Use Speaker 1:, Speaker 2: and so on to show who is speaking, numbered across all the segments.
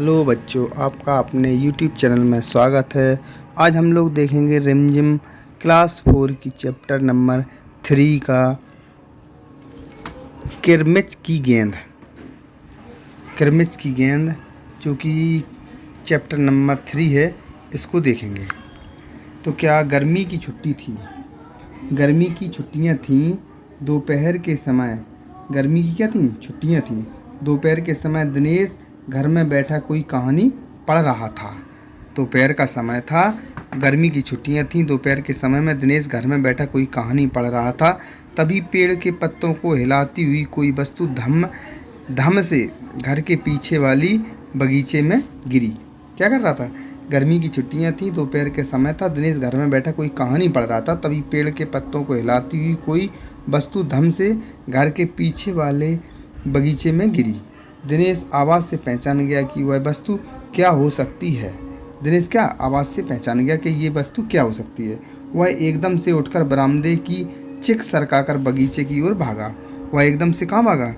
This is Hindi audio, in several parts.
Speaker 1: हेलो बच्चों, आपका अपने YouTube चैनल में स्वागत है। आज हम लोग देखेंगे रिमझिम क्लास 4 की चैप्टर नंबर 3 का किरमिच की गेंद। किरमिच की गेंद जो कि चैप्टर नंबर 3 है, इसको देखेंगे। तो क्या गर्मी की छुट्टी थी, गर्मी की छुट्टियां थीं दोपहर के समय। गर्मी की क्या थी, छुट्टियां थीं। दोपहर के समय दिनेश घर में बैठा कोई कहानी पढ़ रहा था। दोपहर का समय था, गर्मी की छुट्टियां थीं। दोपहर के समय में दिनेश घर में बैठा कोई कहानी पढ़ रहा था। तभी पेड़ के पत्तों को हिलाती हुई कोई वस्तु धम धम से घर के पीछे वाली बगीचे में गिरी। क्या कर रहा था, गर्मी की छुट्टियां थी, दोपहर के समय था, दिनेश घर में बैठा कोई कहानी पढ़ रहा था। तभी पेड़ के पत्तों को हिलाती हुई कोई वस्तु धम से घर के पीछे वाले बगीचे में गिरी। दिनेश आवाज़ से पहचान गया कि वह वस्तु क्या हो सकती है। दिनेश क्या आवाज़ से पहचान गया कि ये वस्तु क्या हो सकती है। वह एकदम से उठकर बरामदे की चिक सरकाकर बगीचे की ओर भागा। वह एकदम से कहाँ भागा,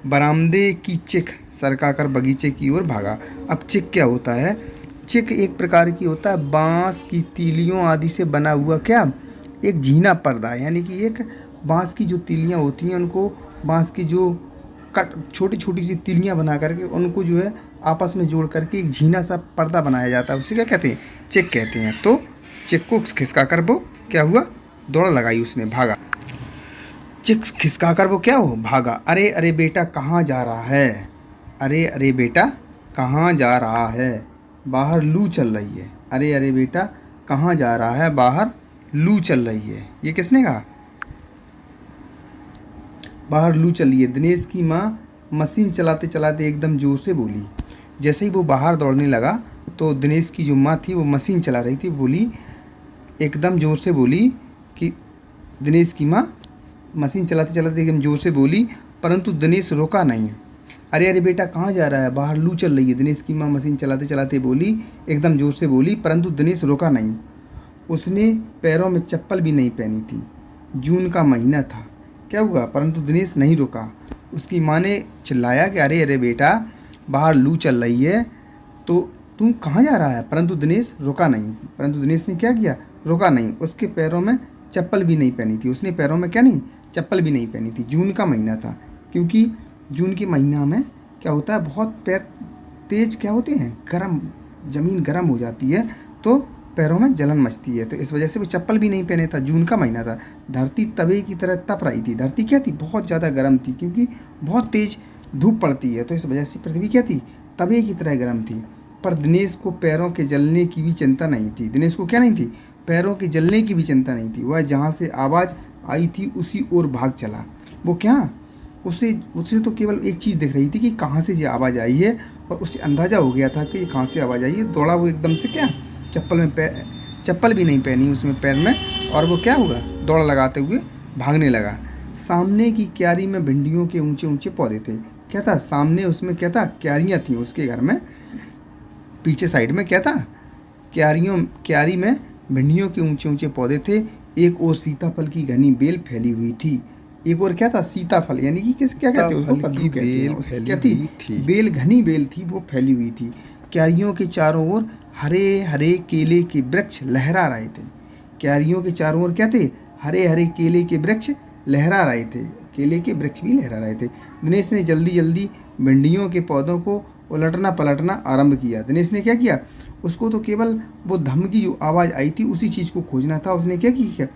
Speaker 1: बरामदे की चिक सरकाकर बगीचे की ओर भागा। अब चिक क्या होता है, चिक एक प्रकार की होता है बांस की तीलियों आदि से बना हुआ क्या, एक झीना पर्दा, यानी कि एक बांस की जो तीलियां होती हैं उनको, बांस की जो कट छोटी छोटी सी तीलियां बना करके उनको जो है आपस में जोड़ करके एक झीना सा पर्दा बनाया जाता है, उसे क्या कहते हैं, चिक कहते हैं। तो चिक को खिसका कर वो क्या हुआ, दौड़ लगाई, उसने भागा। चिक खिसका कर वो क्या हो, भागा। अरे अरे बेटा कहाँ जा रहा है, अरे अरे बेटा कहाँ जा रहा है, बाहर लू चल रही है। अरे अरे बेटा कहाँ जा रहा है, बाहर लू चल रही है। ये किसने कहा, बाहर लू चल रही है। दिनेश की माँ मशीन चलाते चलाते एकदम ज़ोर से बोली। जैसे ही वो बाहर दौड़ने लगा तो दिनेश की जो माँ थी वो मशीन चला रही थी, बोली, एकदम ज़ोर से बोली कि दिनेश की माँ मशीन चलाते चलाते एकदम ज़ोर से बोली, परंतु दिनेश रुका नहीं। अरे अरे बेटा कहाँ जा रहा है, बाहर लू चल रही है। दिनेश की माँ मशीन चलाते चलाते बोली, एकदम ज़ोर से बोली, परंतु दिनेश रुका नहीं। उसने पैरों में चप्पल भी नहीं पहनी थी। जून का महीना था। क्या हुआ, परंतु दिनेश नहीं रुका। उसकी माँ ने चिल्लाया कि अरे अरे बेटा बाहर लू चल रही है, तो तू कहाँ जा रहा है, परंतु दिनेश रुका नहीं। परंतु दिनेश ने क्या किया, रुका नहीं। उसके पैरों में चप्पल भी नहीं पहनी थी, उसने पैरों में क्या नहीं, चप्पल भी नहीं पहनी थी। जून का महीना था, क्योंकि जून के महीना में क्या होता है, बहुत पैर तेज क्या होते हैं, गर्म, ज़मीन गर्म हो जाती है तो पैरों में जलन मचती है, तो इस वजह से वो चप्पल भी नहीं पहने था। जून का महीना था, धरती तवे की तरह तप रही थी। धरती क्या थी, बहुत ज़्यादा गर्म थी, क्योंकि बहुत तेज धूप पड़ती है, तो इस वजह से पृथ्वी क्या थी, तवे की तरह गर्म थी। पर दिनेश को पैरों के जलने की भी चिंता नहीं थी। दिनेश को क्या नहीं थी, पैरों के जलने की भी चिंता नहीं थी। वह जहाँ से आवाज़ आई थी उसी ओर भाग चला। वो क्या, उसे उसे तो केवल एक चीज़ दिख रही थी कि कहाँ से ये आवाज़ आई है, और उसे अंदाज़ा हो गया था कि ये कहाँ से आवाज़ आई है। दौड़ा वो एकदम से, क्या, चप्पल भी नहीं पहनी उसमें पैर में, और वो क्या हुआ, दौड़ लगाते हुए भागने लगा। सामने की क्यारी में भिंडियों के ऊंचे ऊंचे पौधे थे। क्या था, सामने उसमें क्या था, क्यारियाँ थीं उसके घर में, पीछे साइड में क्या था, क्यारी में भिंडियों के ऊंचे ऊंचे पौधे थे। एक और सीताफल की घनी बेल फैली हुई थी। एक और क्या था, सीताफल, यानी कि किस क्या कहते हैं उसको, कद्दू कहते हैं। उसकी क्या थी, बेल, घनी बेल थी, वो फैली हुई थी। क्यारियों के चारों ओर हरे हरे केले के वृक्ष लहरा रहे थे। क्यारियों के चारों ओर क्या थे, हरे हरे केले के वृक्ष लहरा रहे थे, केले के वृक्ष भी लहरा रहे थे। दिनेश ने जल्दी जल्दी भिंडियों के पौधों को उलटना पलटना आरंभ किया। दिनेश ने क्या किया, उसको तो केवल वो धम की जो आवाज़ आई थी उसी चीज़ को खोजना था। उसने क्या किया,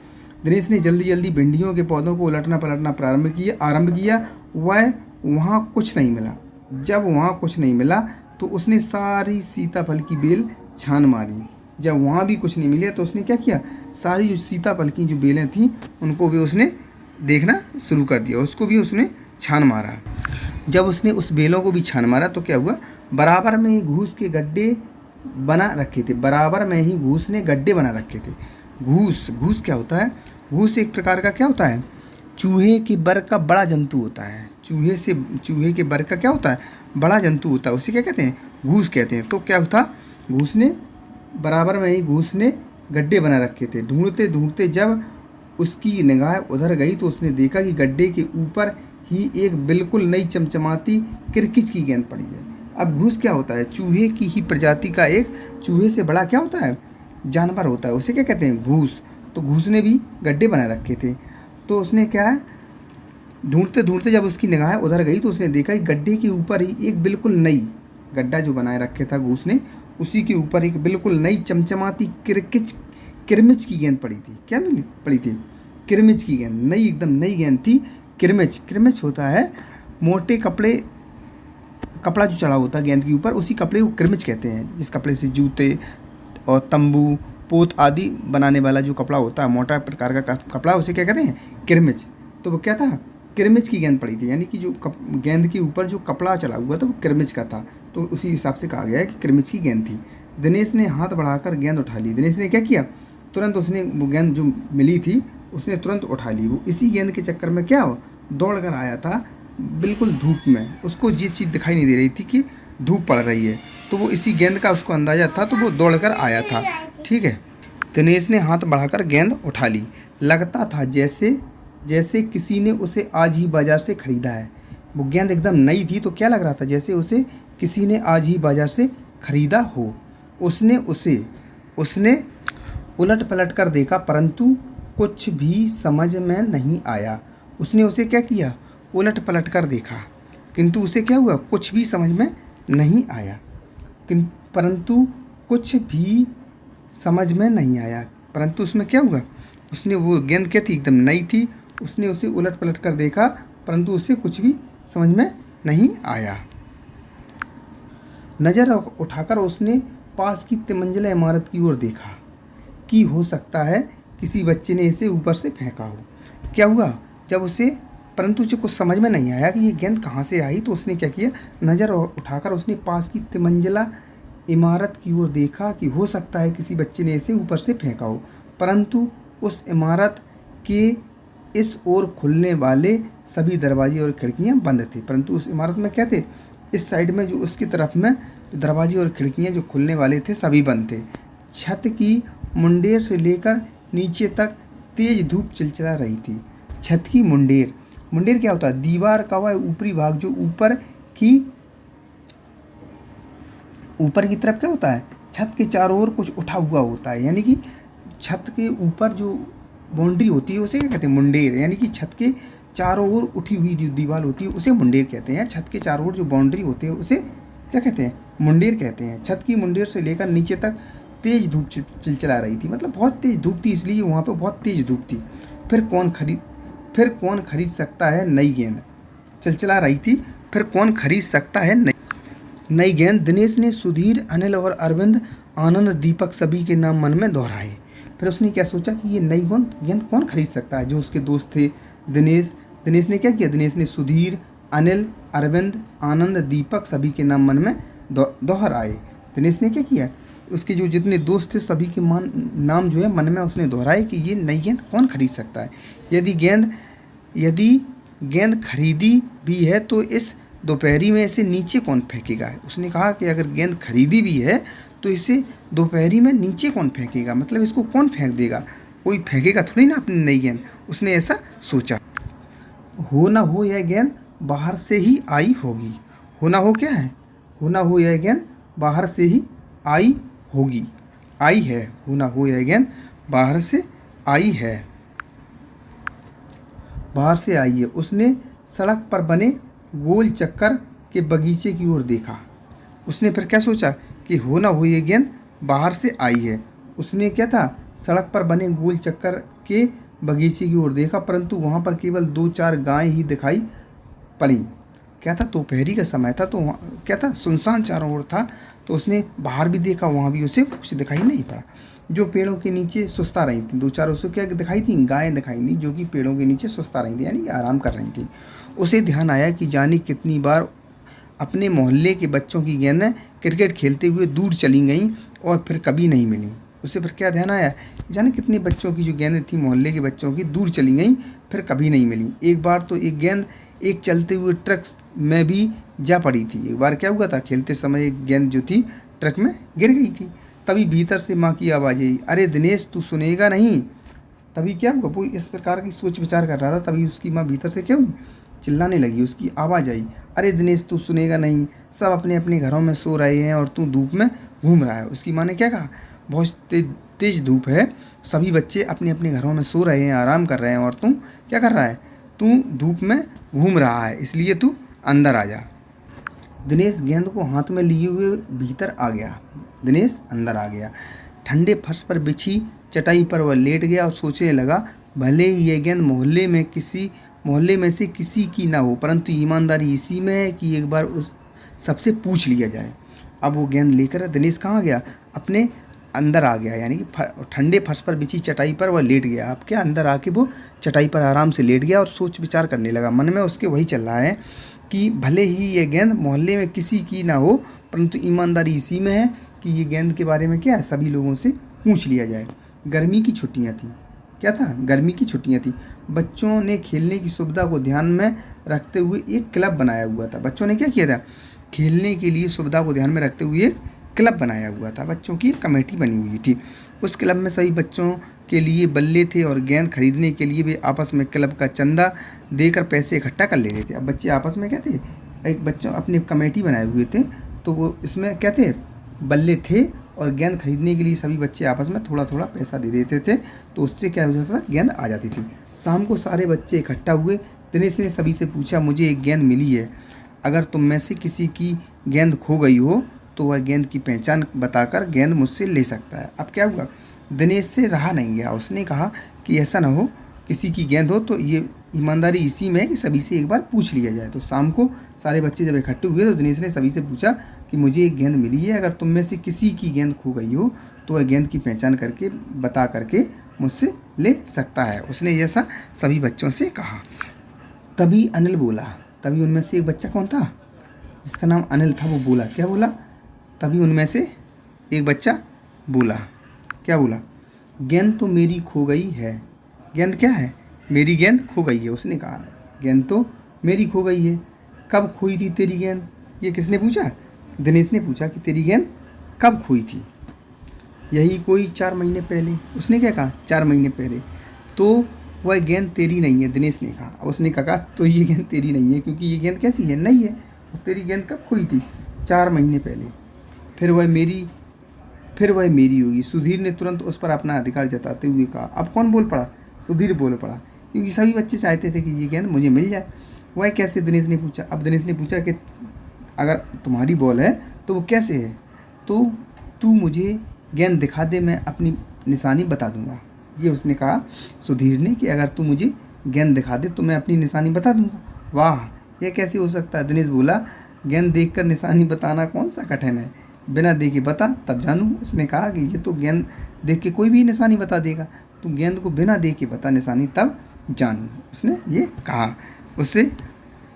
Speaker 1: दिनेश ने जल्दी जल्दी भिंडियों के पौधों को उलटना पलटना आरंभ किया। वह वहाँ कुछ नहीं मिला। जब वहाँ कुछ नहीं मिला तो उसने सारी सीताफल की बेल छान मारी। जब वहाँ भी कुछ नहीं मिला तो उसने क्या किया, सारी जो सीताफल की जो बेलें थीं उनको भी उसने देखना शुरू कर दिया, उसको भी उसने छान मारा। जब उसने उस बेलों को भी छान मारा तो क्या हुआ, बराबर में ही घूस के गड्ढे बना रखे थे। बराबर में ही घूस ने गड्ढे बना रखे थे। घूस क्या होता है, घूस एक प्रकार का क्या होता है, चूहे के वर्ग का बड़ा जंतु होता है। चूहे के वर्ग का क्या होता है, बड़ा जंतु होता है, उसे क्या कहते हैं, घूस कहते हैं। तो क्या होता, घूस ने बराबर में ही घूस ने गड्ढे बना रखे थे। ढूंढते ढूंढते जब उसकी निगाह उधर गई तो उसने देखा कि गड्ढे के ऊपर ही एक बिल्कुल नई चमचमाती किरकिच की गेंद पड़ी है। अब घूस क्या होता है? चूहे की ही प्रजाति का एक चूहे से बड़ा क्या होता है? जानवर होता है, उसे क्या कहते हैं? घूस। तो घूस ने भी गड्ढे बना रखे थे, तो उसने क्या है, ढूंढते ढूंढते जब उसकी निगाह उधर गई तो उसने देखा कि गड्ढे के ऊपर ही एक बिल्कुल नई, गड्ढा जो बनाए रखे था घूस ने, उसी के ऊपर एक बिल्कुल नई चमचमाती किरमिच की गेंद पड़ी थी। क्या मिली पड़ी थी? किरमिच की गेंद, नई, एकदम नई गेंद थी। किरमिच, किरमिच होता है मोटे कपड़े, कपड़ा जो चढ़ा होता है गेंद के ऊपर, उसी कपड़े को किरमिच कहते हैं। जिस कपड़े से जूते और तंबू, पोत आदि बनाने वाला जो कपड़ा होता है, मोटा प्रकार का कपड़ा, उसे क्या कहते हैं? किरमिच। तो वो क्या था? किरमिच की गेंद पड़ी थी, यानी कि जो गेंद के ऊपर जो कपड़ा चढ़ा हुआ था वो किरमिच का था, तो उसी हिसाब से कहा गया है कि किरमिच की गेंद थी। दिनेश ने हाथ बढ़ाकर गेंद उठा ली। दिनेश ने क्या किया? तुरंत उसने वो गेंद जो मिली थी उसने तुरंत उठा ली। वो इसी गेंद के चक्कर में क्या हो, दौड़ कर आया था बिल्कुल धूप में। उसको ये चीज़ दिखाई नहीं दे रही थी कि धूप पड़ रही है, तो वो इसी गेंद का उसको अंदाज़ा था, तो वो दौड़ कर आया था। ठीक है। दिनेश ने हाथ बढ़ाकर गेंद उठा ली। लगता था जैसे जैसे किसी ने उसे आज ही बाजार से खरीदा है। वो गेंद एकदम नई थी, तो क्या लग रहा था? जैसे उसे किसी ने आज ही बाजार से खरीदा हो। उसने उलट पलट कर देखा, परंतु कुछ भी समझ में नहीं आया। उसने उसे क्या किया? उलट पलट कर देखा, किंतु उसे क्या हुआ? कुछ भी समझ में नहीं आया। परंतु कुछ भी समझ में नहीं आया, परंतु उसमें क्या हुआ? उसने, वो गेंद क्या थी? एकदम नई थी। उसने उसे उलट पलट कर देखा, परंतु उसे कुछ भी समझ में नहीं आया। नज़र उठाकर उसने पास की तिमंजिला इमारत की ओर देखा कि हो सकता है किसी बच्चे ने इसे ऊपर से फेंका हो। क्या हुआ? जब उसे, परंतु उसे कुछ समझ में नहीं आया कि ये गेंद कहाँ से आई, तो उसने क्या किया? नज़र उठाकर उसने पास की तिमंजिला इमारत की ओर देखा कि हो सकता है किसी बच्चे ने इसे ऊपर से फेंका हो, परंतु उस इमारत के इस ओर खुलने वाले सभी दरवाजे और खिड़कियां बंद थे। परंतु उस इमारत में क्या थे? इस साइड में जो उसकी तरफ में दरवाजे और खिड़कियां जो खुलने वाले थे सभी बंद थे। छत की मुंडेर से लेकर नीचे तक तेज धूप चिलचिला रही थी। छत की मुंडेर, मुंडेर क्या होता है? दीवार का वह ऊपरी भाग जो ऊपर की तरफ क्या होता है? छत के चारों ओर कुछ उठा हुआ होता है, यानी कि छत के ऊपर जो बाउंड्री होती है उसे क्या कहते हैं? मुंडेर। यानी कि छत के चारों ओर उठी हुई जो दीवार होती है उसे मुंडेर कहते हैं। छत के चारों ओर जो बाउंड्री होती है उसे क्या कहते हैं? मुंडेर कहते हैं। छत की मुंडेर से लेकर नीचे तक तेज धूप चिलचिला रही थी, मतलब बहुत तेज धूप थी, इसलिए वहाँ पे बहुत तेज धूप थी। फिर कौन खरीद सकता है नई गेंद? चिलचिला रही थी, फिर कौन खरीद सकता है नई गेंद? दिनेश ने सुधीर, अनिल और अरविंद, आनंद, दीपक सभी के नाम मन में दोहराए। फिर उसने क्या सोचा कि ये नई गेंद कौन खरीद सकता है? जो उसके दोस्त थे, दिनेश ने क्या किया? दिनेश ने सुधीर, अनिल, अरविंद, आनंद, दीपक सभी के नाम मन में दोहराए। दिनेश ने क्या किया? उसके जो जितने दोस्त थे सभी के नाम जो है मन में उसने दोहराए कि ये नई गेंद कौन खरीद सकता है। यदि गेंद खरीदी भी है तो इस दोपहरी में इसे नीचे कौन फेंकेगा? उसने कहा कि अगर गेंद खरीदी भी है तो इसे दोपहरी में नीचे कौन फेंकेगा, मतलब इसको कौन फेंक देगा? कोई फेंकेगा थोड़ी ना अपनी नई गेंद। उसने ऐसा सोचा। हो ना हो यह गेंद बाहर से ही आई होगी। हो ना हो क्या है? हो ना हो यह गेंद बाहर से ही आई होगी, आई है। हो ना हो यह गेंद बाहर से आई है, बाहर से आई है। उसने सड़क पर बने गोल चक्कर के बगीचे की ओर देखा। उसने फिर क्या सोचा कि हो ना हो ये गेंद बाहर से आई है। उसने क्या था? सड़क पर बने गोल चक्कर के बगीचे की ओर देखा, परंतु वहाँ पर केवल 2-4 गायें ही दिखाई पड़ी। क्या था? दोपहरी का समय था, तो वहाँ क्या था? सुनसान चारों ओर था। तो उसने बाहर भी देखा, वहाँ भी उसे कुछ दिखाई नहीं पड़ा। जो पेड़ों के नीचे सुस्ता रही थी, 2-4 उसे क्या दिखाई थी? गायें दिखाई दी, जो कि पेड़ों के नीचे सुस्ता रही थी, यानी आराम कर रही थी। उसे ध्यान आया कि जाने कितनी बार अपने मोहल्ले के बच्चों की गेंदें क्रिकेट खेलते हुए दूर चली गईं और फिर कभी नहीं मिली। उसे फिर क्या ध्यान आया? जाने कितने बच्चों की जो गेंदें थी मोहल्ले के बच्चों की दूर चली गईं, फिर कभी नहीं मिली। एक बार तो एक गेंद एक चलते हुए ट्रक में भी जा पड़ी थी। एक बार क्या हुआ था? खेलते समय एक गेंद जो थी ट्रक में गिर गई थी। तभी भीतर से माँ की आवाज़ आई, अरे दिनेश तू सुनेगा नहीं। तभी क्या हुआ? वो इस प्रकार की सोच विचार कर रहा था, तभी उसकी माँ भीतर से क्या हुई? चिल्लाने लगी। उसकी आवाज़ आई, अरे दिनेश तू सुनेगा नहीं, सब अपने अपने घरों में सो रहे हैं और तू धूप में घूम रहा है। उसकी माँ ने क्या कहा, बहुत तेज तेज धूप है, सभी बच्चे अपने अपने घरों में सो रहे हैं, आराम कर रहे हैं, और तू क्या कर रहा है, तू धूप में घूम रहा है, इसलिए तू अंदर आ जा। दिनेश गेंद को हाथ में लिए हुए भीतर आ गया। दिनेश अंदर आ गया। ठंडे फर्श पर बिछी चटाई पर वह लेट गया और सोचने लगा, भले ही ये गेंद मोहल्ले में से किसी की ना हो, परंतु ईमानदारी इसी में है कि एक बार उस सबसे पूछ लिया जाए। अब वो गेंद लेकर दिनेश कहाँ गया, अपने अंदर आ गया, यानी कि ठंडे फर्श पर बिछी चटाई पर वह लेट गया। अब क्या, अंदर आके वो चटाई पर आराम से लेट गया और सोच विचार करने लगा। मन में उसके वही चल रहा है कि भले ही ये गेंद मोहल्ले में किसी की ना हो, परंतु ईमानदारी इसी में है कि ये गेंद के बारे में क्या है, सभी लोगों से पूछ लिया जाए। गर्मी की छुट्टियां थी। क्या था, गर्मी की छुट्टियां थी। बच्चों ने खेलने की सुविधा को ध्यान में रखते हुए एक क्लब बनाया हुआ था। बच्चों ने क्या किया था, खेलने के लिए सुविधा को ध्यान में रखते हुए एक क्लब बनाया हुआ था। बच्चों की एक कमेटी बनी हुई थी। उस क्लब में सभी बच्चों के लिए बल्ले थे और गेंद खरीदने के लिए वे आपस में क्लब का चंदा देकर पैसे इकट्ठा कर लेते थे। अब बच्चे आपस में क्या थे, एक बच्चों अपनी कमेटी बनाए हुए थे, तो वो इसमें क्या थे, बल्ले थे और गेंद खरीदने के लिए सभी बच्चे आपस में थोड़ा थोड़ा पैसा दे देते थे, तो उससे क्या होता था, गेंद आ जाती थी। शाम को सारे बच्चे इकट्ठा हुए। दिनेश ने सभी से पूछा, मुझे एक गेंद मिली है, अगर तुम में से किसी की गेंद खो गई हो तो वह गेंद की पहचान बताकर गेंद मुझसे ले सकता है। अब क्या हुआ, दिनेश से रहा नहीं गया, उसने कहा कि ऐसा ना हो, किसी की गेंद हो तो ये ईमानदारी इसी में है कि सभी से एक बार पूछ लिया जाए। तो शाम को सारे बच्चे जब इकट्ठे हुए तो दिनेश ने सभी से पूछा कि मुझे एक गेंद मिली है, अगर तुम में से किसी की गेंद खो गई हो तो वह गेंद की पहचान करके बता करके मुझसे ले सकता है। उसने ऐसा सभी बच्चों से कहा। तभी अनिल बोला। तभी उनमें से एक बच्चा कौन था, जिसका नाम अनिल था, वो बोला। क्या बोला, तभी उनमें से एक बच्चा बोला। क्या बोला, गेंद तो मेरी खो गई है। गेंद क्या है, मेरी गेंद खो गई है। उसने कहा गेंद तो मेरी खो गई है। कब खोई थी तेरी गेंद, ये किसने पूछा, दिनेश ने पूछा कि तेरी गेंद कब खोई थी। यही कोई 4 महीने पहले। उसने क्या कहा, 4 महीने पहले। तो वह गेंद तेरी नहीं है, दिनेश ने कहा। उसने कहा तो ये गेंद तेरी नहीं है, क्योंकि ये गेंद कैसी है, नहीं है। और तेरी गेंद कब खोई थी, 4 महीने पहले। फिर वह मेरी होगी। सुधीर ने तुरंत उस पर अपना अधिकार जताते हुए कहा। अब कौन बोल पड़ा, सुधीर बोल पड़ा, क्योंकि सभी बच्चे चाहते थे कि ये गेंद मुझे मिल जाए। वह कैसे, दिनेश ने पूछा। अब दिनेश ने पूछा कि अगर तुम्हारी बॉल है तो वो कैसे है, तो तू मुझे गेंद दिखा दे, मैं अपनी निशानी बता दूंगा। ये उसने कहा सुधीर ने कि अगर तू मुझे गेंद दिखा दे तो मैं अपनी निशानी बता दूंगा। वाह, यह कैसे हो सकता है। दिनेश बोला, गेंद देखकर निशानी बताना कौन सा कठिन है, बिना देखे बता तब जानूँ। उसने कहा कि ये तो गेंद देख के कोई भी निशानी बता देगा, तू गेंद को बिना देख के बता निशानी तब जानूँ। उसने ये कहा, उससे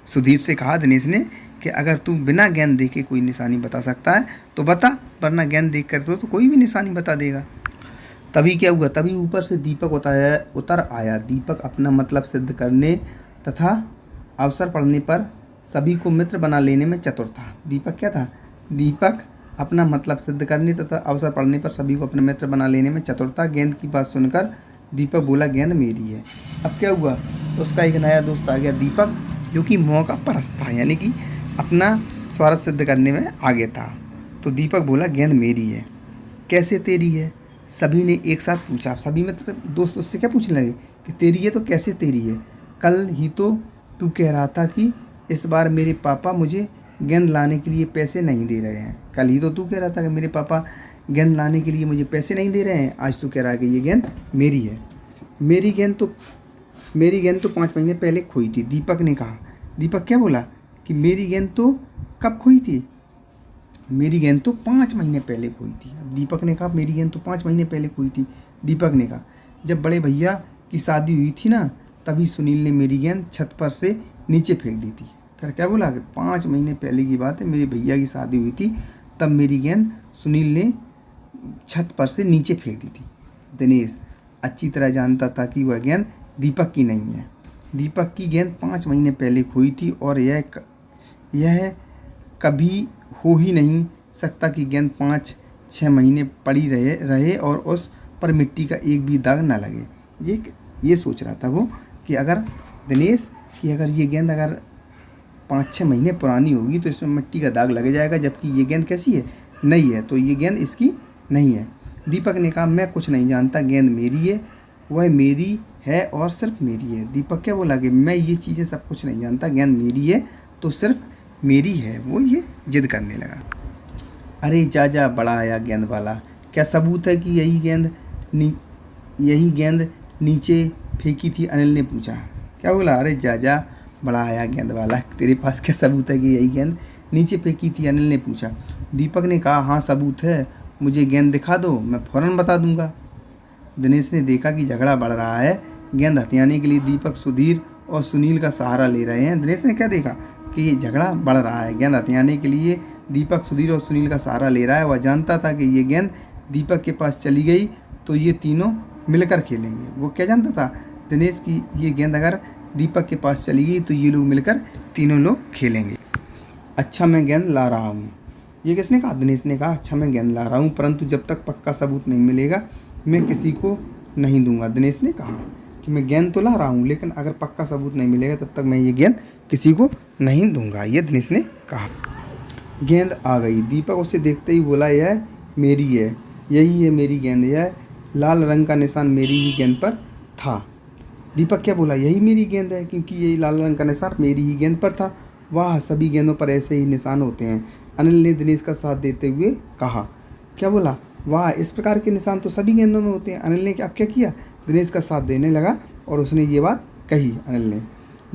Speaker 1: सुधीर से कहा दिनेश ने कि अगर तू बिना गेंद देखे कोई निशानी बता सकता है तो बता, वरना गेंद देख कर तो कोई भी निशानी बता देगा। तभी क्या हुआ, तभी ऊपर से दीपक उतर आया। दीपक अपना मतलब सिद्ध करने तथा अवसर पड़ने पर सभी को मित्र बना लेने में चतुर था। दीपक क्या था, दीपक अपना मतलब सिद्ध करने तथा अवसर पड़ने पर सभी को अपने मित्र बना लेने में चतुर था। गेंद की बात सुनकर दीपक बोला, गेंद मेरी है। अब क्या हुआ, उसका एक नया दोस्त आ गया, दीपक, जो कि मौका परस्त था, यानी कि अपना स्वार्थ सिद्ध करने में आगे था। तो दीपक बोला, गेंद मेरी है। कैसे तेरी है, सभी ने एक साथ पूछा। सभी मित्र दोस्त उससे क्या पूछने लगे कि तेरी है तो कैसे तेरी है, कल ही तो तू कह रहा था कि इस बार मेरे पापा मुझे गेंद लाने के लिए पैसे नहीं दे रहे हैं। कल ही तो तू कह रहा था कि मेरे पापा गेंद लाने के लिए मुझे पैसे नहीं दे रहे हैं, आज तू कह रहा है कि ये गेंद मेरी है। मेरी गेंद तो 5 महीने पहले खोई थी, दीपक ने कहा। दीपक क्या बोला कि मेरी गेंद तो कब खोई थी, मेरी गेंद तो 5 महीने पहले खोई थी। दीपक ने कहा मेरी गेंद तो 5 महीने पहले खोई थी। दीपक ने कहा, जब बड़े भैया की शादी हुई थी ना, तभी सुनील ने मेरी गेंद छत पर से नीचे फेंक दी थी। फिर क्या बोला कि 5 महीने पहले की बात है, मेरे भैया की शादी हुई थी, तब मेरी गेंद सुनील ने छत पर से नीचे फेंक दी थी। दिनेश अच्छी तरह जानता था कि वह गेंद दीपक की नहीं है। दीपक की गेंद 5 महीने पहले खोई थी और यह कभी हो ही नहीं सकता कि गेंद 5-6 महीने पड़ी रहे और उस पर मिट्टी का एक भी दाग ना लगे। ये सोच रहा था वो कि अगर दिनेश कि अगर ये गेंद अगर 5-6 महीने पुरानी होगी तो इसमें मिट्टी का दाग लग जाएगा, जबकि ये गेंद कैसी है, नई है, तो ये गेंद इसकी नहीं है। दीपक ने कहा मैं कुछ नहीं जानता, गेंद मेरी है, वह मेरी है और सिर्फ मेरी है। दीपक क्या बोला कि मैं ये चीज़ें सब कुछ नहीं जानता, गेंद मेरी है तो सिर्फ मेरी है। वो ये जिद करने लगा। अरे जा बड़ा आया गेंद वाला, क्या सबूत है कि यही गेंद नीचे फेंकी थी? अनिल ने पूछा। क्या बोला? अरे जा बड़ा आया गेंद वाला, तेरे पास क्या सबूत है कि यही गेंद नीचे फेंकी थी? अनिल ने पूछा। दीपक ने कहा हाँ सबूत है, मुझे गेंद दिखा दो, मैं फ़ौरन बता दूंगा। दिनेश ने देखा कि झगड़ा बढ़ रहा है। गेंद हथियाने के लिए दीपक, सुधीर और सुनील का सहारा ले रहे हैं। दिनेश ने क्या देखा कि ये झगड़ा बढ़ रहा है, गेंद हथियाने के लिए दीपक, सुधीर और सुनील का सहारा ले रहा है। वह जानता था कि ये गेंद दीपक के पास चली गई तो ये तीनों मिलकर खेलेंगे। वो क्या जानता था दिनेश की ये गेंद अगर दीपक के पास चली गई तो ये लोग मिलकर तीनों लोग खेलेंगे। अच्छा मैं गेंद ला रहा हूँ। ये किसने कहा? दिनेश ने कहा अच्छा मैं गेंद ला रहा हूँ, परंतु जब तक पक्का सबूत नहीं मिलेगा मैं किसी को नहीं दूंगा। दिनेश ने कहा कि मैं गेंद तो ला रहा हूँ, लेकिन अगर पक्का सबूत नहीं मिलेगा तब तक मैं ये गेंद किसी को नहीं दूंगा, ये दिनेश ने कहा। गेंद आ गई। दीपक उसे देखते ही बोला यह मेरी है, यही है मेरी गेंद, यह लाल रंग का निशान मेरी ही गेंद पर था। दीपक क्या बोला? यही मेरी गेंद है, क्योंकि यही लाल रंग का निशान मेरी ही गेंद पर था। वाह, सभी गेंदों पर ऐसे ही निशान होते हैं, अनिल ने दिनेश का साथ देते हुए कहा। क्या बोला? वाह, इस प्रकार के निशान तो सभी गेंदों में होते हैं। अनिल ने अब क्या किया? दिनेश का साथ देने लगा और उसने ये बात कही अनिल ने।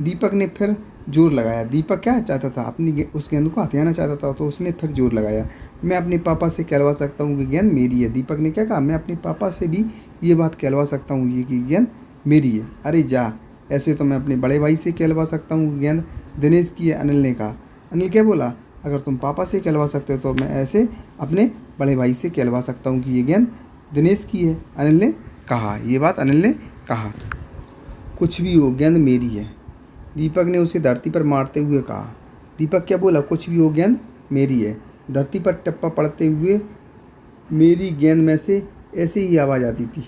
Speaker 1: दीपक ने फिर जोर लगाया। दीपक क्या चाहता था? उस गेंद को हथियाना चाहता था, तो उसने फिर जोर लगाया। मैं अपने पापा से कहलवा सकता हूँ कि गेंद मेरी है। दीपक ने क्या कहा? मैं अपने पापा से भी ये बात कहलवा सकता हूँ ये कि गेंद मेरी है। अरे जा, ऐसे तो मैं अपने बड़े भाई से कहलवा सकता हूँ कि गेंद दिनेश की है, अनिल ने कहा। अनिल क्या बोला? अगर तुम पापा से कहलवा सकते हो तो मैं ऐसे अपने बड़े भाई से कहलवा सकता हूँ कि ये गेंद दिनेश की है, अनिल ने कहा। ये बात अनिल ने कहा। कुछ भी हो, गेंद मेरी है, दीपक ने उसे धरती पर मारते हुए कहा। दीपक क्या बोला? कुछ भी हो, गेंद मेरी है। धरती पर टप्पा पड़ते हुए मेरी गेंद में से ऐसे ही आवाज़ आती थी।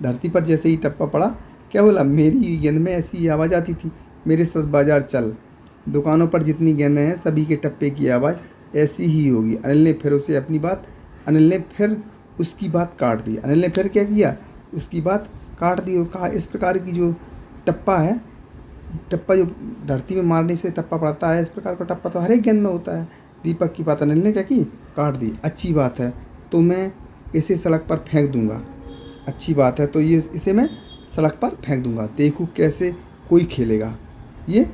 Speaker 1: धरती पर जैसे ही टप्पा पड़ा, क्या बोला? मेरी गेंद में ऐसी ही आवाज़ आती थी। मेरे साथ बाजार चल, दुकानों पर जितनी गेंदें हैं सभी के टप्पे की आवाज़ ऐसी ही होगी। अनिल ने फिर उसकी बात काट दी। अनिल ने फिर क्या किया? उसकी बात काट दी और कहा इस प्रकार की जो टप्पा है, टप्पा जो धरती में मारने से टप्पा पड़ता है, इस प्रकार का टप्पा तो हर एक गेंद में होता है। दीपक की बात अनिल ने क्या की? काट दी। अच्छी बात है, तो मैं इसे सड़क पर फेंक दूंगा। अच्छी बात है, तो इसे मैं सड़क पर फेंक दूंगा, देखूँ कैसे कोई खेलेगा। ये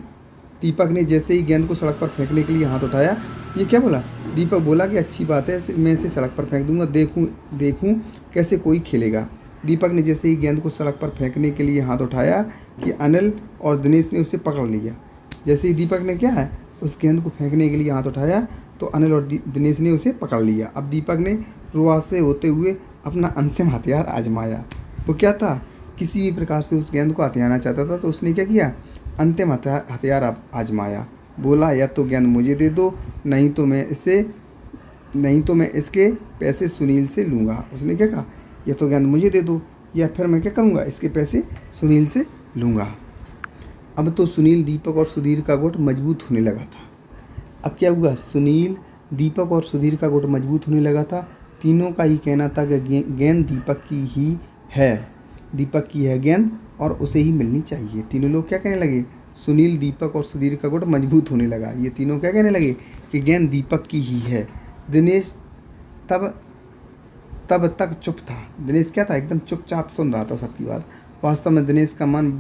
Speaker 1: दीपक ने जैसे ही गेंद को सड़क पर फेंकने के लिए हाथ उठाया, ये क्या बोला? दीपक बोला कि अच्छी बात है, मैं इसे सड़क पर फेंक दूंगा, देखूं कैसे कोई खेलेगा। दीपक ने जैसे ही गेंद को सड़क पर फेंकने के लिए हाथ उठाया कि अनिल और दिनेश ने उसे पकड़ लिया। जैसे ही दीपक ने क्या है उस गेंद को फेंकने के लिए हाथ उठाया तो अनिल और दिनेश ने उसे पकड़ लिया। अब दीपक ने शुरुआत से होते हुए अपना अंतिम हथियार आजमाया। वो क्या था? किसी भी प्रकार से उस गेंद को हथियाना चाहता था, तो उसने क्या किया? अंतिम हथियार आजमाया। बोला या तो गेंद मुझे दे दो, नहीं तो मैं इसके पैसे सुनील से लूँगा। उसने क्या कहा? या तो गेंद मुझे दे दो या फिर मैं क्या करूँगा? इसके पैसे सुनील से लूँगा। अब तो सुनील, दीपक और सुधीर का गुट मजबूत होने लगा था। अब क्या हुआ? सुनील, दीपक और सुधीर का गुट मजबूत होने लगा था। तीनों का ही कहना था कि गेंद दीपक की ही है, दीपक की है गेंद और उसे ही मिलनी चाहिए। तीनों लोग क्या कहने लगे? सुनील, दीपक और सुधीर का गुट मजबूत होने लगा। ये तीनों क्या कहने लगे? कि गेंद दीपक की ही है। दिनेश तब तक चुप था। दिनेश क्या था? एकदम चुपचाप सुन रहा था सबकी बात। वास्तव में दिनेश का मन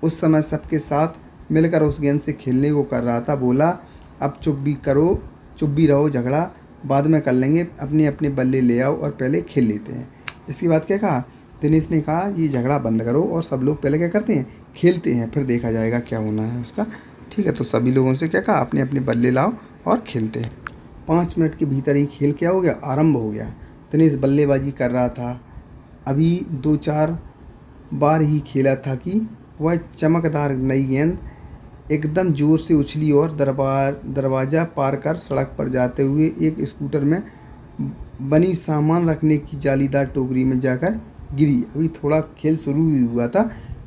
Speaker 1: उस समय सबके साथ मिलकर उस गेंद से खेलने को कर रहा था। बोला अब चुप भी रहो, झगड़ा बाद में कर लेंगे, अपने अपने बल्ले ले आओ और पहले खेल लेते हैं। इसके बाद क्या कहा? दिनेश ने कहा ये झगड़ा बंद करो और सब लोग पहले क्या करते हैं? खेलते हैं, फिर देखा जाएगा क्या होना है उसका। ठीक है, तो सभी लोगों से क्या कहा? अपने अपने बल्ले लाओ और खेलते हैं। 5 मिनट के भीतर ही खेल क्या हो गया? आरंभ हो गया। दिनेश बल्लेबाजी कर रहा था। अभी 2-4 बार ही खेला था कि वह चमकदार नई गेंद एकदम जोर से उछली और दरवाज़ा पार कर सड़क पर जाते हुए एक स्कूटर में बनी सामान रखने की जालीदार टोकरी में जाकर गिरी। अभी थोड़ा खेल शुरू ही हुआ था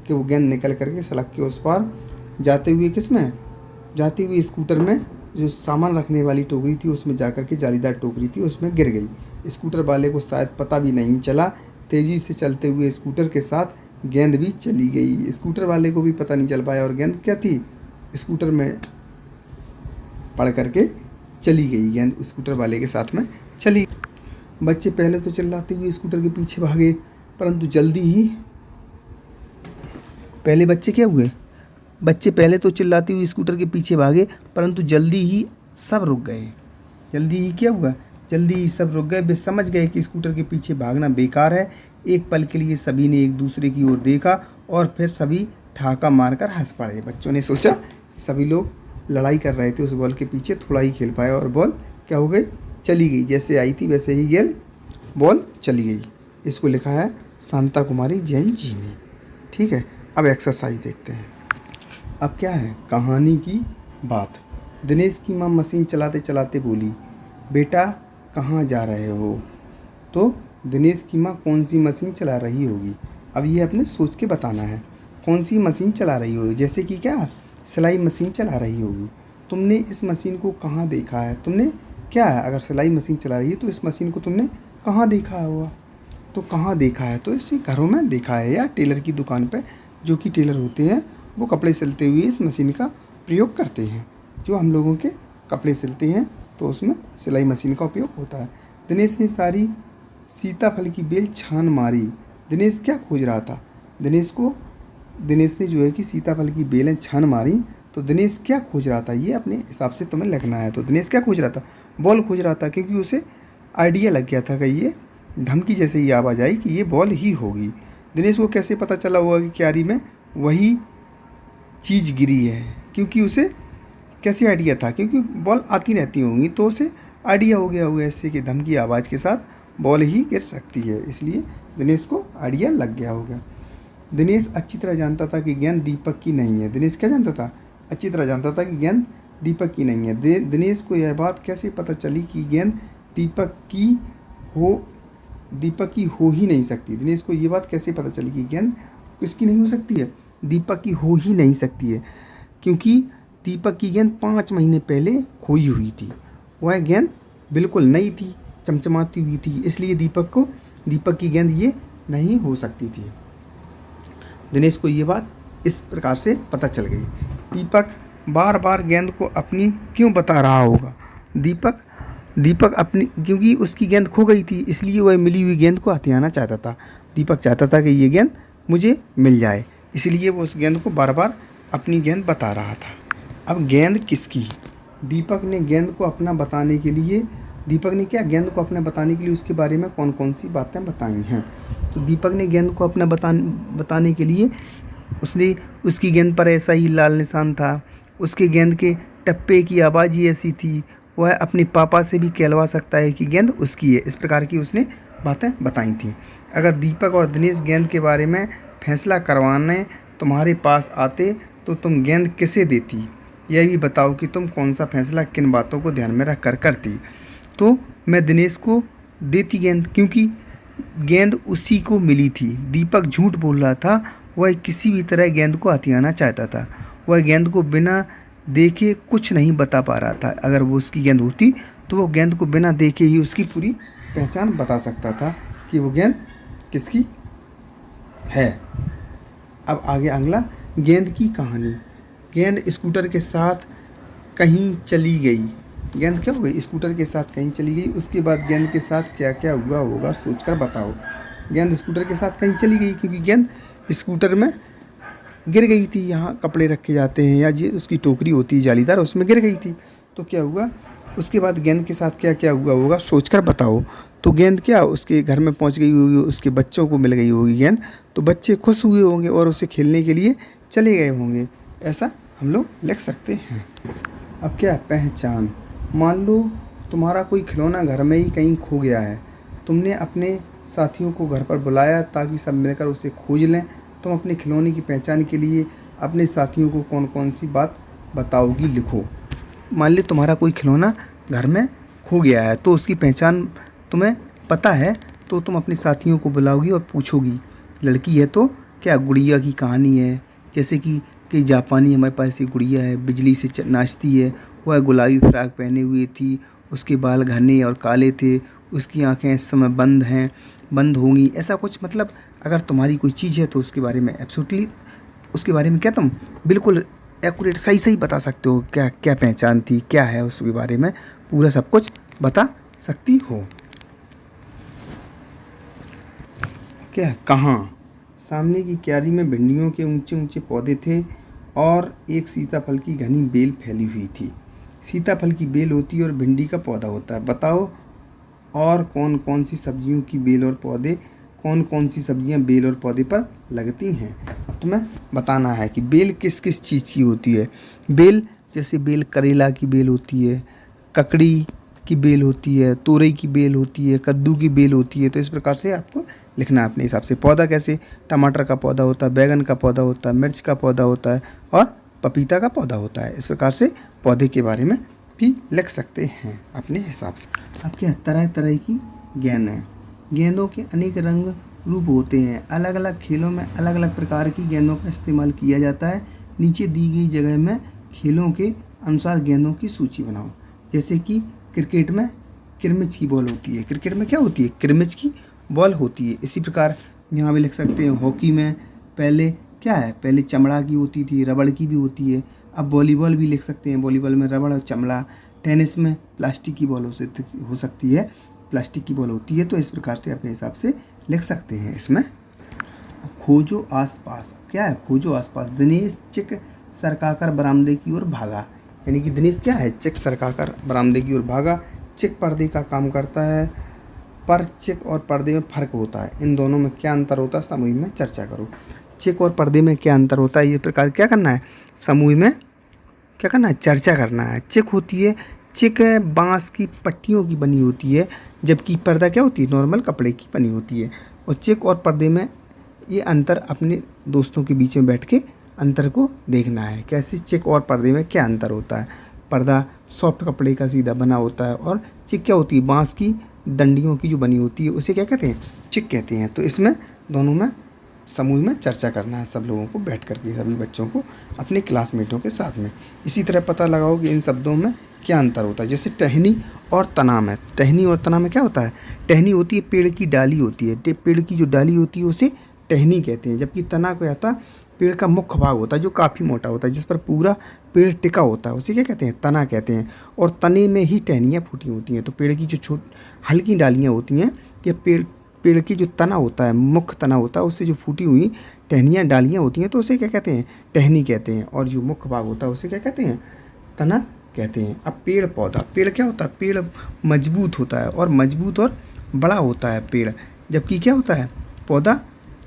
Speaker 1: कि वो गेंद निकल करके सड़क के उस पार जाते हुए किसमें? जाते हुए स्कूटर में जो सामान रखने वाली टोकरी थी उसमें जाकर के जालीदार टोकरी थी उसमें गिर गई। स्कूटर वाले को शायद पता भी नहीं चला। तेज़ी से चलते हुए स्कूटर के साथ गेंद भी चली गई। स्कूटर वाले को भी पता नहीं चल पाया और गेंद क्या थी, स्कूटर में पड़ करके चली गई। गेंद स्कूटर वाले के साथ में चली। बच्चे पहले तो चिल्लाते हुए स्कूटर के पीछे भागे, परंतु जल्दी ही पहले बच्चे क्या हुए, बच्चे पहले तो चिल्लाते हुए स्कूटर के पीछे भागे, परंतु जल्दी ही सब रुक गए। जल्दी ही क्या हुआ, जल्दी ही सब रुक गए। वे समझ गए कि स्कूटर के पीछे भागना बेकार है। एक पल के लिए सभी ने एक दूसरे की ओर देखा और फिर सभी ठहाका मारकर हंस पड़े। बच्चों ने सोचा कि सभी लोग लड़ाई कर रहे थे उस बॉल के पीछे, थोड़ा ही खेल पाए और बॉल क्या हो गई, चली गई। जैसे आई थी वैसे ही गेंद बॉल चली गई। इसको लिखा है शांता कुमारी जैन जी ने। ठीक है, अब एक्सरसाइज देखते हैं। अब क्या है, कहानी की बात। दिनेश की माँ मशीन चलाते चलाते बोली, बेटा कहाँ जा रहे हो? तो दिनेश की माँ कौन सी मशीन चला रही होगी, अब ये अपने सोच के बताना है। कौन सी मशीन चला रही होगी, जैसे कि क्या, सिलाई मशीन चला रही होगी। तुमने इस मशीन को कहाँ देखा है? तुमने क्या है, अगर सिलाई मशीन चला रही है तो इस मशीन को तुमने कहाँ देखा होगा? तो कहाँ देखा है, तो इसे घरों में देखा है या टेलर की दुकान पे, जो कि टेलर होते हैं वो कपड़े सिलते हुए इस मशीन का प्रयोग करते हैं। जो हम लोगों के कपड़े सिलते हैं तो उसमें सिलाई मशीन का उपयोग होता है। दिनेश ने सारी सीताफल की बेल छान मारी। दिनेश क्या खोज रहा था, दिनेश ने जो है कि सीताफल की बेलें छान मारी। तो दिनेश क्या खोज रहा था, ये अपने हिसाब से तुम्हें लिखना है। तो दिनेश क्या खोज रहा था, बॉल खोज रहा था, क्योंकि उसे आइडिया लग गया था कि ये धमकी जैसे ही आवाज़ आई कि ये बॉल ही होगी। दिनेश को कैसे पता चला होगा कि क्यारी में वही चीज़ गिरी है, क्योंकि उसे कैसे आइडिया था, क्योंकि बॉल आती रहती होंगी तो उसे आइडिया हो गया होगा इससे कि धमकी आवाज़ के साथ बॉल ही गिर सकती है, इसलिए दिनेश को आइडिया लग गया होगा। दिनेश अच्छी तरह जानता था कि गेंद दीपक की नहीं है। दिनेश क्या जानता था, अच्छी तरह जानता था कि गेंद दीपक की नहीं है। दिनेश को यह बात कैसे पता चली कि गेंद दीपक की हो ही नहीं सकती। दिनेश को ये बात कैसे पता चली कि गेंद किसकी नहीं हो सकती है, दीपक की हो ही नहीं सकती है, क्योंकि दीपक की गेंद 5 महीने पहले खोई हुई थी। वह गेंद बिल्कुल नई थी, चमचमाती हुई थी, इसलिए दीपक की गेंद ये नहीं हो सकती थी। दिनेश को ये बात इस प्रकार से पता चल गई। दीपक बार बार गेंद को अपनी क्यों बता रहा होगा, दीपक अपनी, क्योंकि उसकी गेंद खो गई थी, इसलिए वह मिली हुई गेंद को हथियाना चाहता था। दीपक चाहता था कि ये गेंद मुझे मिल जाए, इसलिए वो उस गेंद को बार बार अपनी गेंद बता रहा था। अब गेंद किसकी, दीपक ने गेंद को अपना बताने के लिए उसके बारे में कौन कौन सी बातें बताई हैं। तो दीपक ने गेंद को अपना बताने के लिए उसकी गेंद पर ऐसा ही लाल निशान था, उसके गेंद के टप्पे की आवाज़ ही ऐसी थी, वह अपने पापा से भी कहलवा सकता है कि गेंद उसकी है। इस प्रकार की उसने बातें बताई थी। अगर दीपक और दिनेश गेंद के बारे में फैसला करवाने तुम्हारे पास आते तो तुम गेंद किसे देती, यह भी बताओ कि तुम कौन सा फैसला किन बातों को ध्यान में रख कर करती। तो मैं दिनेश को देती गेंद, क्योंकि गेंद उसी को मिली थी। दीपक झूठ बोल रहा था, वह किसी भी तरह गेंद को हथियाना चाहता था। वह गेंद को बिना देखे कुछ नहीं बता पा रहा था। अगर वो उसकी गेंद होती तो वो गेंद को बिना देखे ही उसकी पूरी पहचान बता सकता था कि वो गेंद किसकी है। अब आगे अगला, गेंद की कहानी। गेंद स्कूटर के साथ कहीं चली गई। गेंद क्या हो गई, स्कूटर के साथ कहीं चली गई। उसके बाद गेंद के साथ क्या क्या हुआ होगा सोचकर बताओ। गेंद स्कूटर के साथ कहीं चली गई, क्योंकि गेंद स्कूटर में गिर गई थी। यहाँ कपड़े रखे जाते हैं या जो उसकी टोकरी होती है जालीदार, उसमें गिर गई थी। तो क्या हुआ, उसके बाद गेंद के साथ क्या क्या हुआ होगा सोचकर बताओ। तो गेंद क्या उसके घर में पहुँच गई होगी, उसके बच्चों को मिल गई होगी गेंद, तो बच्चे खुश हुए होंगे और उसे खेलने के लिए चले गए होंगे। ऐसा हम लोग लिख सकते हैं। अब क्या, पहचान। मान लो तुम्हारा कोई खिलौना घर में ही कहीं खो गया है। तुमने अपने साथियों को घर पर बुलाया ताकि सब मिलकर उसे खोज लें। तुम अपने खिलौने की पहचान के लिए अपने साथियों को कौन कौन सी बात बताओगी, लिखो। मान लो तुम्हारा कोई खिलौना घर में खो गया है, तो उसकी पहचान तुम्हें पता है, तो तुम अपने साथियों को बुलाओगी और पूछोगी। लड़की है तो क्या, गुड़िया की कहानी है, जैसे कि कि जापानी हमारे पास एक गुड़िया है, बिजली से नाचती है, वह गुलाबी फ्रॉक पहने हुई थी, उसके बाल घने और काले थे, उसकी आंखें इस समय बंद हैं, बंद होंगी। ऐसा कुछ मतलब अगर तुम्हारी कोई चीज़ है तो उसके बारे में एब्सोल्युटली, उसके बारे में क्या तुम बिल्कुल एक्यूरेट सही सही बता सकते हो, क्या क्या पहचान थी, क्या है उसके बारे में पूरा सब कुछ बता सकती हो। क्या कहाँ? सामने की क्यारी में भिंडियों के ऊंचे ऊंचे पौधे थे और एक सीताफल की घनी बेल फैली हुई थी। सीताफल की बेल होती है और भिंडी का पौधा होता है। बताओ और कौन कौन सी सब्जियों की बेल और पौधे, कौन कौन सी सब्जियां बेल और पौधे पर लगती हैं। अब तुम्हें बताना है कि बेल किस किस चीज़ की होती है। बेल जैसे बेल करेला की बेल होती है, ककड़ी की बेल होती है, तोरई की बेल होती है, कद्दू की बेल होती है। तो इस प्रकार से आपको लिखना है अपने हिसाब से। पौधा कैसे, टमाटर का पौधा होता है, बैगन का पौधा होता है, मिर्च का पौधा होता है और पपीता का पौधा होता है। इस प्रकार से पौधे के बारे में भी लिख सकते हैं अपने हिसाब से। अब क्या, तरह तरह की गेंद है। गेंदों के अनेक रंग रूप होते हैं। अलग अलग खेलों में अलग अलग प्रकार की गेंदों का इस्तेमाल किया जाता है। नीचे दी गई जगह में खेलों के अनुसार गेंदों की सूची बनाओ। जैसे कि क्रिकेट में क्रिमिच की बॉल होती है। क्रिकेट में क्या होती है? क्रिमिच की बॉल होती है। इसी प्रकार यहाँ भी लिख सकते हैं, हॉकी में पहले क्या है, पहले चमड़ा की होती थी, रबड़ की भी होती है। अब वॉलीबॉल भी लिख सकते हैं, वॉलीबॉल में रबड़ और चमड़ा। टेनिस में प्लास्टिक की बॉल हो सकती है, प्लास्टिक की बॉल होती है। तो इस प्रकार से अपने हिसाब से लिख सकते हैं इसमें। खोजो आसपास, क्या है? खोजो आसपास। दिनेश चिक सरकाकर बरामदे की ओर भागा। यानी कि दिनेश क्या है? चिक सरकाकर बरामदे की ओर भागा। चिक पर्दे का काम करता है, पर चिक और पर्दे में फ़र्क होता है। इन दोनों में क्या अंतर होता है, समूह में चर्चा करो। चिक और पर्दे में क्या अंतर होता है, ये प्रकार क्या करना है, समूह में क्या करना है, चर्चा करना है। चिक होती है, चिक बांस की पट्टियों की बनी होती है, जबकि पर्दा क्या होती है, नॉर्मल कपड़े की बनी होती है। और चिक और पर्दे में ये अंतर अपने दोस्तों के बीच में बैठ के अंतर को देखना है। कैसे चिक और पर्दे में क्या अंतर होता है। पर्दा सॉफ्ट कपड़े का सीधा बना होता है और चिक क्या होती है, बांस की डंडियों की जो बनी होती है, उसे क्या कहते हैं, चिक कहते हैं। तो इसमें दोनों में समूह में चर्चा करना है सब लोगों को बैठ करके, सभी बच्चों को अपने क्लासमेटों के साथ में। इसी तरह पता लगाओ कि इन शब्दों में क्या अंतर होता है। जैसे टहनी और तना में, टहनी और तना में क्या होता है। टहनी होती है पेड़ की डाली होती है, पेड़ की जो डाली होती है उसे टहनी कहते हैं। जबकि तना क्या होता है, पेड़ का मुख्य भाग होता है जो काफ़ी मोटा होता है, जिस पर पूरा पेड़ टिका होता है, उसे क्या कहते हैं, तना कहते हैं। और तने में ही टहनियाँ फूटी होती हैं। तो पेड़ की जो हल्की डालियाँ होती हैं, या पेड़ की जो तना होता है, मुख्य तना होता है, उससे जो फूटी हुई टहनियाँ डालियाँ होती हैं, तो उसे क्या कहते हैं, टहनी कहते हैं। और जो मुख्य भाग होता है उसे क्या कहते हैं, तना कहते हैं। अब पेड़ पौधा, पेड़ क्या होता है, पेड़ मजबूत होता है और मजबूत और बड़ा होता है पेड़। जबकि क्या होता है, पौधा,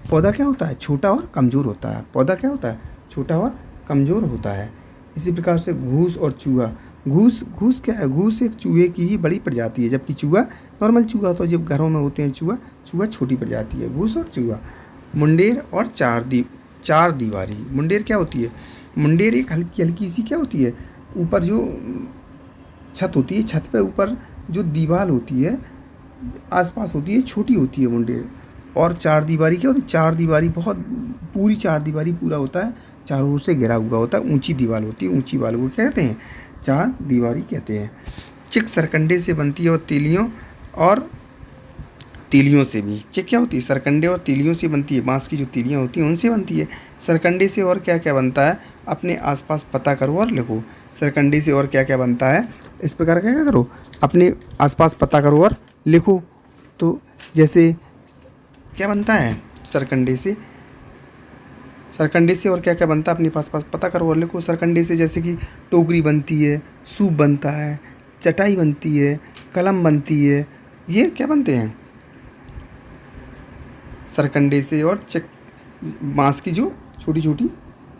Speaker 1: पौधा क्या होता है, छोटा और कमज़ोर होता है। पौधा क्या होता है, छोटा और कमज़ोर होता है। इसी प्रकार से घूस और चूहा। घूस क्या है, घूस एक चूहे की ही बड़ी प्रजाति है, जबकि चूहा नॉर्मल चूहा होता है, जब घरों में होते हैं चूहा छोटी प्रजाति है। घूस और चूहा। मुंडेर और चार दीवारी। मुंडेर क्या होती है, मुंडेर एक हल्की हल्की सी क्या होती है, ऊपर जो छत होती है, छत पे ऊपर जो दीवार होती है आसपास होती है, छोटी होती है मुंडेर। और चार दीवारी क्या होती है, चार दीवारी बहुत पूरी चार दीवारी पूरा होता है, चारों ओर से घिरा हुआ होता है, ऊंची दीवार होती है, ऊंची वाल को क्या कहते हैं, चार दीवारी कहते हैं। चिक सरकंडे से बनती है और तीलियों से भी। चिक क्या होती है, सरकंडे और तीलियों से बनती है, बांस की जो तीलियाँ होती हैं उनसे बनती है। सरकंडे से और क्या क्या बनता है, अपने आसपास पता करो और लिखो। सरकंडे से और क्या क्या बनता है, इस प्रकार क्या क्या करो, अपने आसपास पता करो और लिखो। तो जैसे क्या बनता है, सरकंडे से और क्या क्या बनता है, अपने पास पता करो और लिखो। सरकंडे से जैसे कि टोकरी बनती है, सूप बनता है, चटाई बनती है, कलम बनती है, ये क्या बनते हैं, सरकंडे से। और बांस की जो छोटी छोटी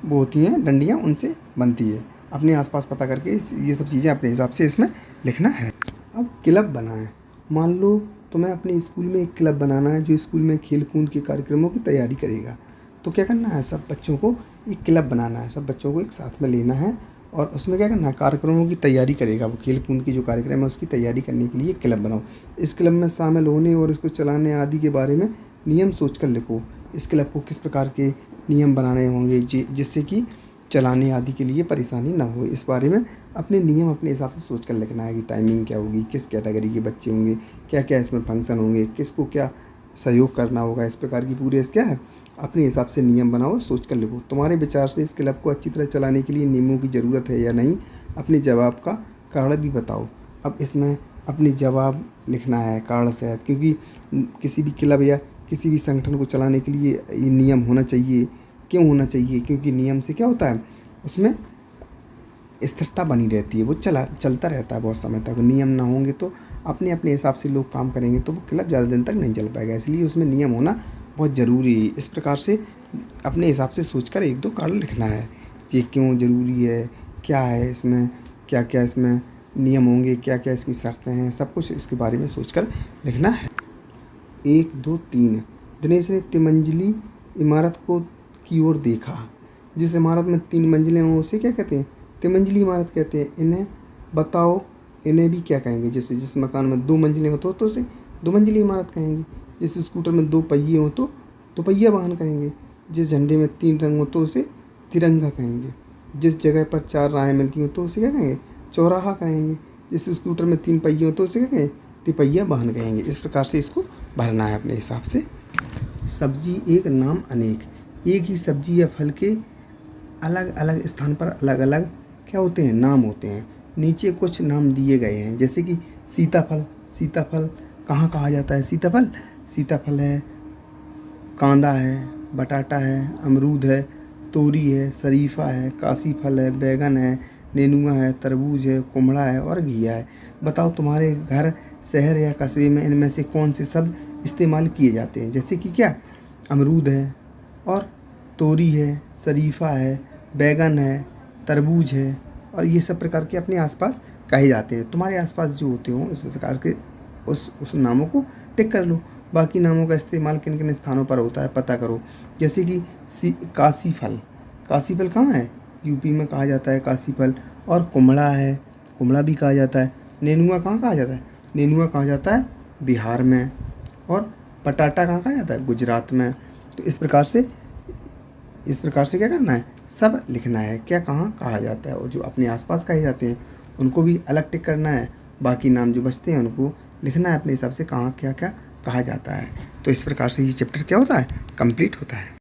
Speaker 1: वो होती हैं डंडियाँ, उनसे बनती है। अपने आसपास पता करके ये सब चीज़ें अपने हिसाब से इसमें लिखना है। अब क्लब बनाएं। मान लो तुम्हें अपने स्कूल में एक क्लब बनाना है जो स्कूल में खेल कूद के कार्यक्रमों की तैयारी करेगा। तो क्या करना है, सब बच्चों को एक क्लब बनाना है, सब बच्चों को एक साथ में लेना है और उसमें क्या करना है, कार्यक्रमों की तैयारी करेगा। वो खेल कूद की जो कार्यक्रम है उसकी तैयारी करने के लिए क्लब बनाओ। इस क्लब में शामिल होने और इसको चलाने आदि के बारे में नियम सोच कर लिखो। इस क्लब को किस प्रकार के नियम बनाने होंगे जिससे कि चलाने आदि के लिए परेशानी ना हो। इस बारे में अपने नियम अपने हिसाब से सोच कर लिखना है कि टाइमिंग क्या होगी, किस कैटेगरी के बच्चे होंगे, क्या-क्या इसमें फंक्शन होंगे, किसको क्या सहयोग करना होगा। इस प्रकार की पूरे क्या है अपने हिसाब से नियम बनाओ, सोच कर लिखो। तुम्हारे विचार से इस क्लब को अच्छी तरह चलाने के लिए नियमों की ज़रूरत है या नहीं, अपने जवाब का कारण भी बताओ। अब इसमें अपने जवाब लिखना है कारण सहित, क्योंकि किसी भी क्लब या किसी भी संगठन को चलाने के लिए ये नियम होना चाहिए। क्यों होना चाहिए? क्योंकि नियम से क्या होता है, उसमें स्थिरता बनी रहती है, वो चलता रहता है बहुत समय तक। नियम ना होंगे तो अपने अपने हिसाब से लोग काम करेंगे तो वो क्लब ज़्यादा दिन तक नहीं चल पाएगा, इसलिए उसमें नियम होना बहुत ज़रूरी है। इस प्रकार से अपने हिसाब से सोचकर एक दो कारण लिखना है, ये क्यों ज़रूरी है, क्या है इसमें, क्या क्या इसमें नियम होंगे, क्या क्या इसकी शर्तें हैं, सब कुछ इसके बारे में सोचकर लिखना है। 1 2 3 दिनेश ने तिमंजिली इमारत की ओर देखा। जिस इमारत में 3 मंजिलें हों उसे क्या कहते हैं? तिमंजिली इमारत कहते हैं। इन्हें बताओ, इन्हें भी क्या कहेंगे? जैसे जिस मकान में 2 मंजिलें हो तो उसे 2 मंजिली इमारत कहेंगे। जिस स्कूटर में 2 पहिए हों तो 2 पहिया वाहन कहेंगे। जिस झंडे में 3 रंग हो तो उसे तिरंगा कहेंगे। जिस जगह पर 4 राहें मिलती हों तो उसे क्या कहेंगे? चौराहा कहेंगे। जिस स्कूटर में 3 पहिए हों तो उसे क्या कहेंगे? तिपहिया वाहन कहेंगे। इस प्रकार से इसको भरना है अपने हिसाब से। सब्जी एक नाम अनेक। एक ही सब्जी या फल के अलग अलग स्थान पर अलग अलग क्या होते हैं? नाम होते हैं। नीचे कुछ नाम दिए गए हैं, जैसे कि सीताफल। सीताफल कहाँ कहा जाता है? सीताफल है, कांदा है, बटाटा है, अमरूद है, तोरी है, शरीफा है, काशी फल है, बैगन है, नेनुआ है, तरबूज है, कुमड़ा है और घिया है। बताओ तुम्हारे घर, शहर या कस्बे में इनमें से कौन से शब्द इस्तेमाल किए जाते हैं? जैसे कि क्या, अमरूद है और तोरी है, शरीफा है, बैगन है, तरबूज है और ये सब प्रकार के अपने आसपास कहे जाते हैं। तुम्हारे आसपास जो होते हों इस प्रकार के उस नामों को टिक कर लो। बाकी नामों का इस्तेमाल किन किन स्थानों पर होता है पता करो। जैसे कि काशी फल कहाँ है? यूपी में कहा जाता है काशी फल। और कुमड़ा है, कुमड़ा भी कहा जाता है। नेनुआ कहाँ कहा जाता है? नेनुआ कहा जाता है बिहार में। और बटाटा कहाँ कहा जाता है? गुजरात में। तो इस प्रकार से क्या करना है? सब लिखना है क्या कहाँ कहा जाता है, और जो अपने आसपास कहे जाते हैं उनको भी अलग टिक करना है। बाकी नाम जो बचते हैं उनको लिखना है अपने हिसाब से कहाँ क्या क्या कहा जाता है। तो इस प्रकार से ये चैप्टर क्या होता है? कंप्लीट होता है।